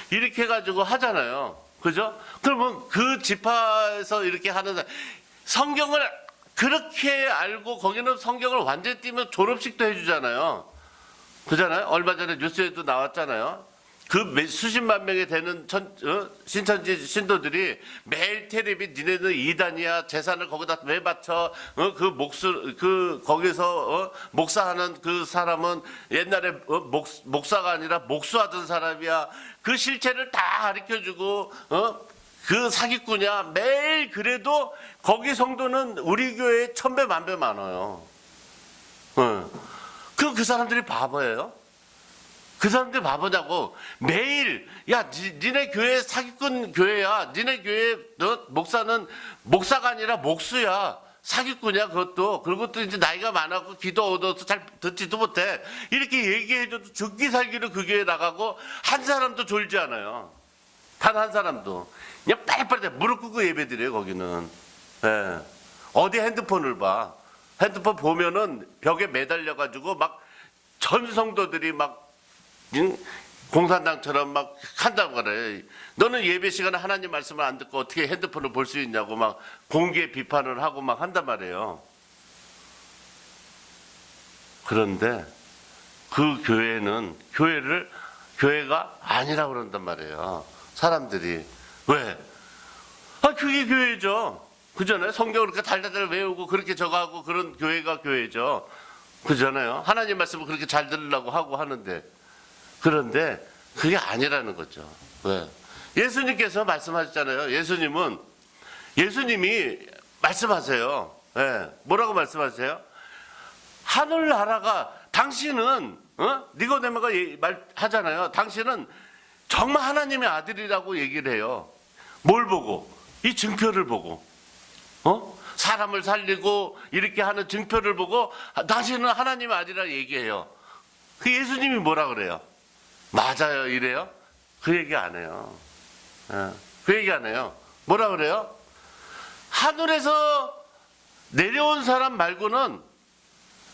이렇게 해가지고 하잖아요. 그죠? 그러면 그 지파에서 이렇게 하는 성경을 그렇게 알고 거기는 성경을 완전히 띄면 졸업식도 해주잖아요. 그잖아요? 얼마 전에 뉴스에도 나왔잖아요. 그 수십만 명이 되는 신천지 신도들이 매일 텔레비 니네는 이단이야 재산을 거기다 왜 바쳐 거기서 목사하는 그 사람은 옛날에 목사가 아니라 목수하던 사람이야 그 실체를 다 가르쳐주고 그 사기꾼이야 매일 그래도 거기 성도는 우리 교회에 1000배 만배 많아요. 그 사람들이 바보예요? 그 사람들이 바보냐고. 매일 야 니네 교회 사기꾼 교회야. 니네 교회 목사는 목사가 아니라 목수야. 사기꾼이야 그것도. 그것도 이제 나이가 많았고 기도 얻어서 잘 듣지도 못해. 이렇게 얘기해줘도 죽기 살기로 그 교회 나가고 한 사람도 졸지 않아요. 단 한 사람도. 그냥 빨리빨리 무릎 꿇고 예배드려요 거기는. 예. 어디 핸드폰을 봐. 핸드폰 보면은 벽에 매달려가지고 막 전 성도들이 막 공산당처럼 막 한다고 그래. 너는 예배 시간에 하나님 말씀을 안 듣고 어떻게 핸드폰을 볼 수 있냐고 막 공개 비판을 하고 막 한단 말이에요. 그런데 그 교회는 교회가 아니라고 그런단 말이에요. 사람들이. 왜? 그게 교회죠. 그잖아요. 성경을 그렇게 달달달 외우고 그렇게 저거하고 그런 교회가 교회죠. 그잖아요. 하나님 말씀을 그렇게 잘 들으려고 하고 하는데. 그런데 그게 아니라는 거죠. 왜? 예수님께서 말씀하셨잖아요. 예수님이 말씀하세요. 네. 뭐라고 말씀하세요? 하늘나라가 당신은 니고데모가 말하잖아요. 당신은 정말 하나님의 아들이라고 얘기를 해요. 뭘 보고? 이 증표를 보고. 사람을 살리고 이렇게 하는 증표를 보고 당신은 하나님의 아들이라고 얘기해요. 그 예수님이 뭐라 그래요? 맞아요 이래요? 그 얘기 안 해요. 그 얘기 안 해요. 뭐라 그래요? 하늘에서 내려온 사람 말고는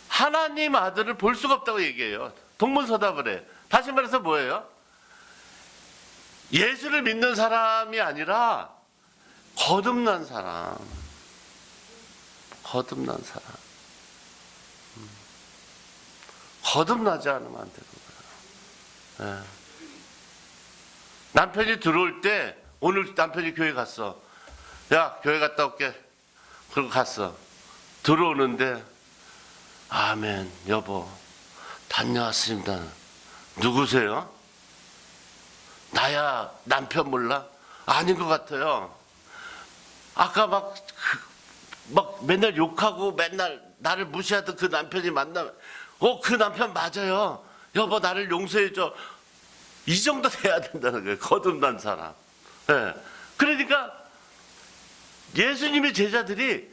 하나님 아들을 볼 수가 없다고 얘기해요. 동문서답을 해. 다시 말해서 뭐예요? 예수를 믿는 사람이 아니라 거듭난 사람. 거듭난 사람. 거듭나지 않으면 안 되는 거야. 예. 남편이 들어올 때, 오늘 남편이 교회 갔어. 야, 교회 갔다 올게. 그러고 갔어. 들어오는데, 아멘, 여보, 다녀왔습니다. 누구세요? 나야, 남편 몰라? 아닌 것 같아요. 아까 막 맨날 욕하고 맨날 나를 무시하던 그 남편이 만나면, 그 남편 맞아요. 여보, 나를 용서해줘. 이 정도 돼야 된다는 거예요. 거듭난 사람. 네. 그러니까 예수님의 제자들이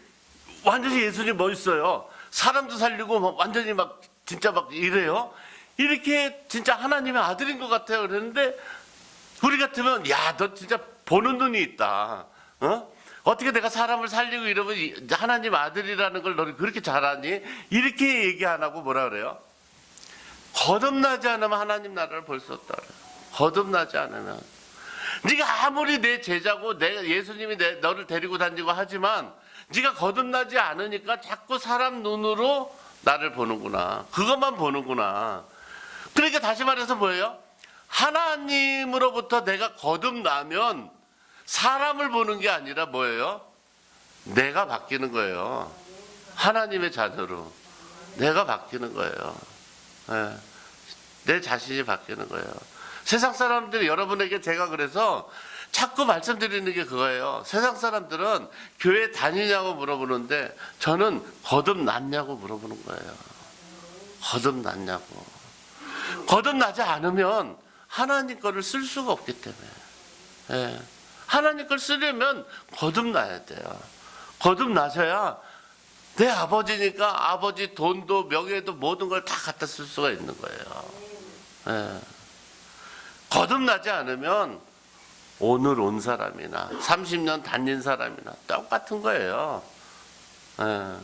완전히 예수님 멋있어요. 사람도 살리고 완전히 막 진짜 막 이래요. 이렇게 진짜 하나님의 아들인 것 같아요. 그랬는데 우리 같으면 야, 너 진짜 보는 눈이 있다. 어떻게 내가 사람을 살리고 이러면 하나님 아들이라는 걸 너는 그렇게 잘하니? 이렇게 얘기 안 하고 뭐라 그래요? 거듭나지 않으면 하나님 나라를 볼 수 없다. 거듭나지 않으면. 네가 아무리 내 제자고 내가 예수님이 너를 데리고 다니고 하지만 네가 거듭나지 않으니까 자꾸 사람 눈으로 나를 보는구나. 그것만 보는구나. 그러니까 다시 말해서 뭐예요? 하나님으로부터 내가 거듭나면 사람을 보는 게 아니라 뭐예요? 내가 바뀌는 거예요. 하나님의 자녀로 내가 바뀌는 거예요. 네. 내 자신이 바뀌는 거예요. 세상 사람들이 여러분에게 제가 그래서 자꾸 말씀드리는 게 그거예요. 세상 사람들은 교회 다니냐고 물어보는데 저는 거듭났냐고 물어보는 거예요. 거듭났냐고. 거듭나지 않으면 하나님 거를 쓸 수가 없기 때문에. 네. 하나님 걸 쓰려면 거듭나야 돼요. 거듭나셔야 내 아버지니까 아버지 돈도 명예도 모든 걸 다 갖다 쓸 수가 있는 거예요. 네. 거듭나지 않으면 오늘 온 사람이나 30년 다닌 사람이나 똑같은 거예요. 네.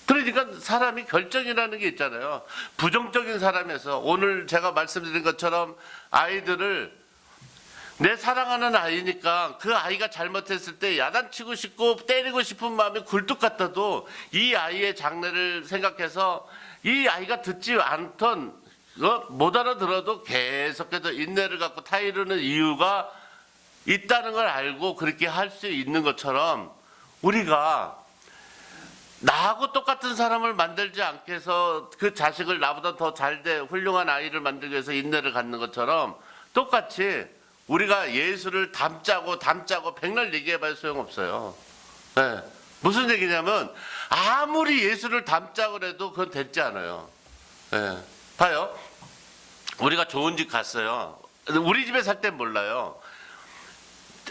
그러니까 사람이 결정이라는 게 있잖아요. 부정적인 사람에서 오늘 제가 말씀드린 것처럼 아이들을 내 사랑하는 아이니까 그 아이가 잘못했을 때 야단치고 싶고 때리고 싶은 마음이 굴뚝 같아도 이 아이의 장래를 생각해서 이 아이가 듣지 않던 못 알아들어도 계속해서 인내를 갖고 타이르는 이유가 있다는 걸 알고 그렇게 할 수 있는 것처럼 우리가 나하고 똑같은 사람을 만들지 않게 해서 그 자식을 나보다 더 잘돼 훌륭한 아이를 만들기 위해서 인내를 갖는 것처럼 똑같이 우리가 예수를 닮자고 백날 얘기해봐야 소용없어요. 네. 무슨 얘기냐면 아무리 예수를 닮자고 해도 그건 됐지 않아요. 네. 봐요. 우리가 좋은 집 갔어요. 우리 집에 살 땐 몰라요.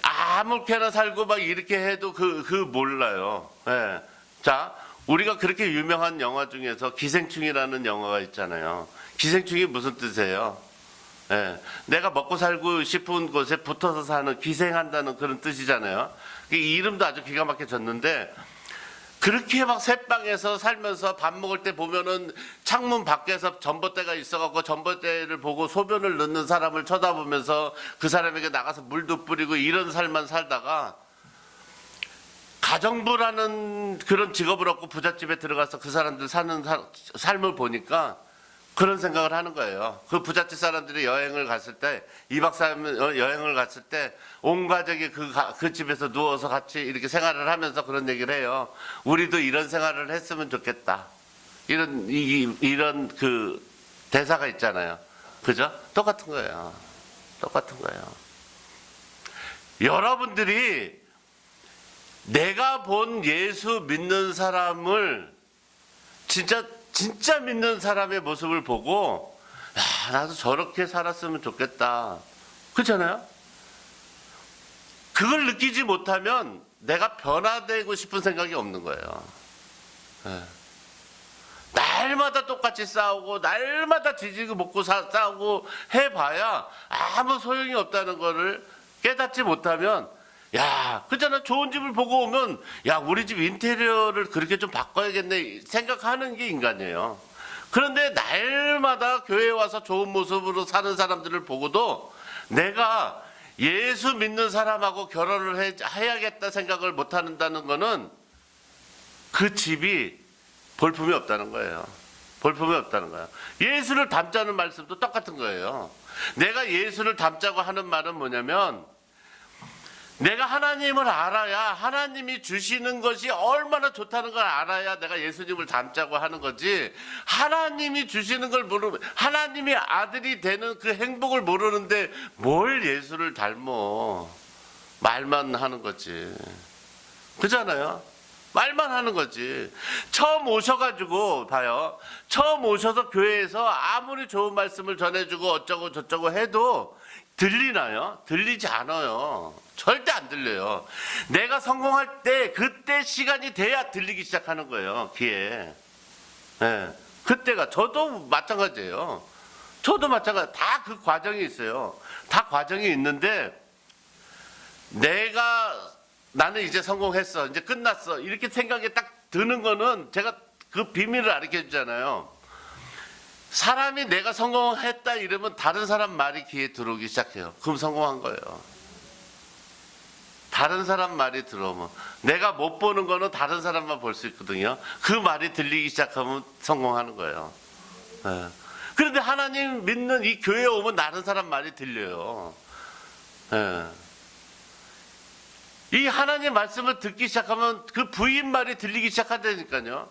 아무렇게나 살고 막 이렇게 해도 그 몰라요. 네. 자, 우리가 그렇게 유명한 영화 중에서 기생충이라는 영화가 있잖아요. 기생충이 무슨 뜻이에요? 예, 내가 먹고 살고 싶은 곳에 붙어서 사는, 기생한다는 그런 뜻이잖아요. 이 이름도 아주 기가 막혀졌는데 그렇게 막 새방에서 살면서 밥 먹을 때 보면은 창문 밖에서 전봇대가 있어갖고 전봇대를 보고 소변을 넣는 사람을 쳐다보면서 그 사람에게 나가서 물도 뿌리고 이런 삶만 살다가 가정부라는 그런 직업을 얻고 부잣집에 들어가서 그 사람들 사는 삶을 보니까 그런 생각을 하는 거예요. 그 부잣집 사람들이 여행을 갔을 때 2박 3일 여행을 갔을 때 온 가족이 그 집에서 누워서 같이 이렇게 생활을 하면서 그런 얘기를 해요. 우리도 이런 생활을 했으면 좋겠다. 이런 그 대사가 있잖아요. 그죠? 똑같은 거예요. 똑같은 거예요. 여러분들이 내가 본 예수 믿는 사람을 진짜 믿는 사람의 모습을 보고 야, 나도 저렇게 살았으면 좋겠다. 그렇잖아요? 그걸 느끼지 못하면 내가 변화되고 싶은 생각이 없는 거예요. 네. 날마다 똑같이 싸우고 날마다 지지고 먹고 싸우고 해봐야 아무 소용이 없다는 거를 깨닫지 못하면 야, 그잖아. 좋은 집을 보고 오면 야, 우리 집 인테리어를 그렇게 좀 바꿔야겠네 생각하는 게 인간이에요. 그런데 날마다 교회에 와서 좋은 모습으로 사는 사람들을 보고도 내가 예수 믿는 사람하고 결혼을 해야겠다 생각을 못 한다는 거는 그 집이 볼품이 없다는 거예요. 볼품이 없다는 거예요. 예수를 닮자는 말씀도 똑같은 거예요. 내가 예수를 닮자고 하는 말은 뭐냐면 내가 하나님을 알아야 하나님이 주시는 것이 얼마나 좋다는 걸 알아야 내가 예수님을 닮자고 하는 거지. 하나님이 주시는 걸 모르면 하나님이 아들이 되는 그 행복을 모르는데 뭘 예수를 닮어. 말만 하는 거지. 그잖아요. 말만 하는 거지. 처음 오셔가지고 봐요. 처음 오셔서 교회에서 아무리 좋은 말씀을 전해주고 어쩌고 저쩌고 해도 들리나요? 들리지 않아요. 절대 안 들려요. 내가 성공할 때 그때 시간이 돼야 들리기 시작하는 거예요. 귀에. 네. 그때가 저도 마찬가지예요. 저도 마찬가지. 다 그 과정이 있어요. 다 과정이 있는데 나는 이제 성공했어. 이제 끝났어. 이렇게 생각이 딱 드는 거는 제가 그 비밀을 가르쳐 주잖아요. 사람이 내가 성공했다 이러면 다른 사람 말이 귀에 들어오기 시작해요. 그럼 성공한 거예요. 다른 사람 말이 들어오면 내가 못 보는 거는 다른 사람만 볼 수 있거든요. 그 말이 들리기 시작하면 성공하는 거예요. 네. 그런데 하나님 믿는 이 교회에 오면 다른 사람 말이 들려요. 네. 이 하나님 말씀을 듣기 시작하면 그 부인 말이 들리기 시작한다니까요.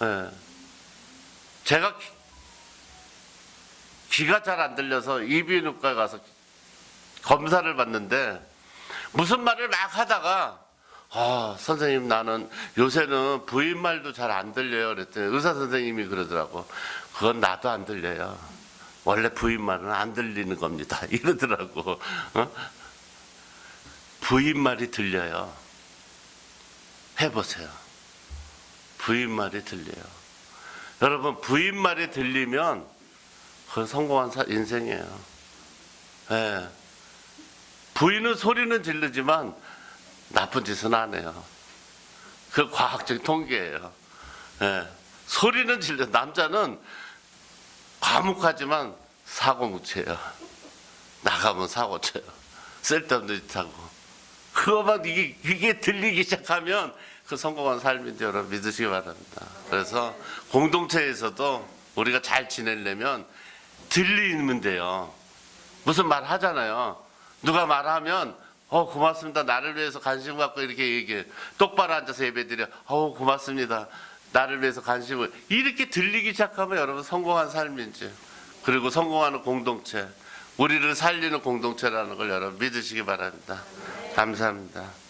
네. 제가 귀가 잘 안 들려서 이비인후과에 가서 검사를 받는데 무슨 말을 막 하다가 선생님 나는 요새는 부인 말도 잘 안 들려요. 그랬더니 의사 선생님이 그러더라고. 그건 나도 안 들려요. 원래 부인 말은 안 들리는 겁니다. 이러더라고. 부인 말이 들려요. 해보세요. 부인 말이 들려요. 여러분 부인 말이 들리면 그건 성공한 인생이에요. 네. 부인은 소리는 지르지만 나쁜 짓은 안 해요. 그 과학적 통계예요. 네. 소리는 질러. 남자는 과묵하지만 사고뭉치예요. 나가면 사고 쳐요. 쓸데없는 짓 하고. 그거만 이게 들리기 시작하면 그 성공한 삶인지 여러분 믿으시기 바랍니다. 그래서 공동체에서도 우리가 잘 지내려면 들리면 돼요. 무슨 말 하잖아요. 누가 말하면 고맙습니다. 나를 위해서 관심 갖고 이렇게 얘기해. 똑바로 앉아서 예배드려. 고맙습니다. 나를 위해서 관심을. 이렇게 들리기 시작하면 여러분 성공한 삶인지 그리고 성공하는 공동체 우리를 살리는 공동체라는 걸 여러분 믿으시기 바랍니다. 감사합니다.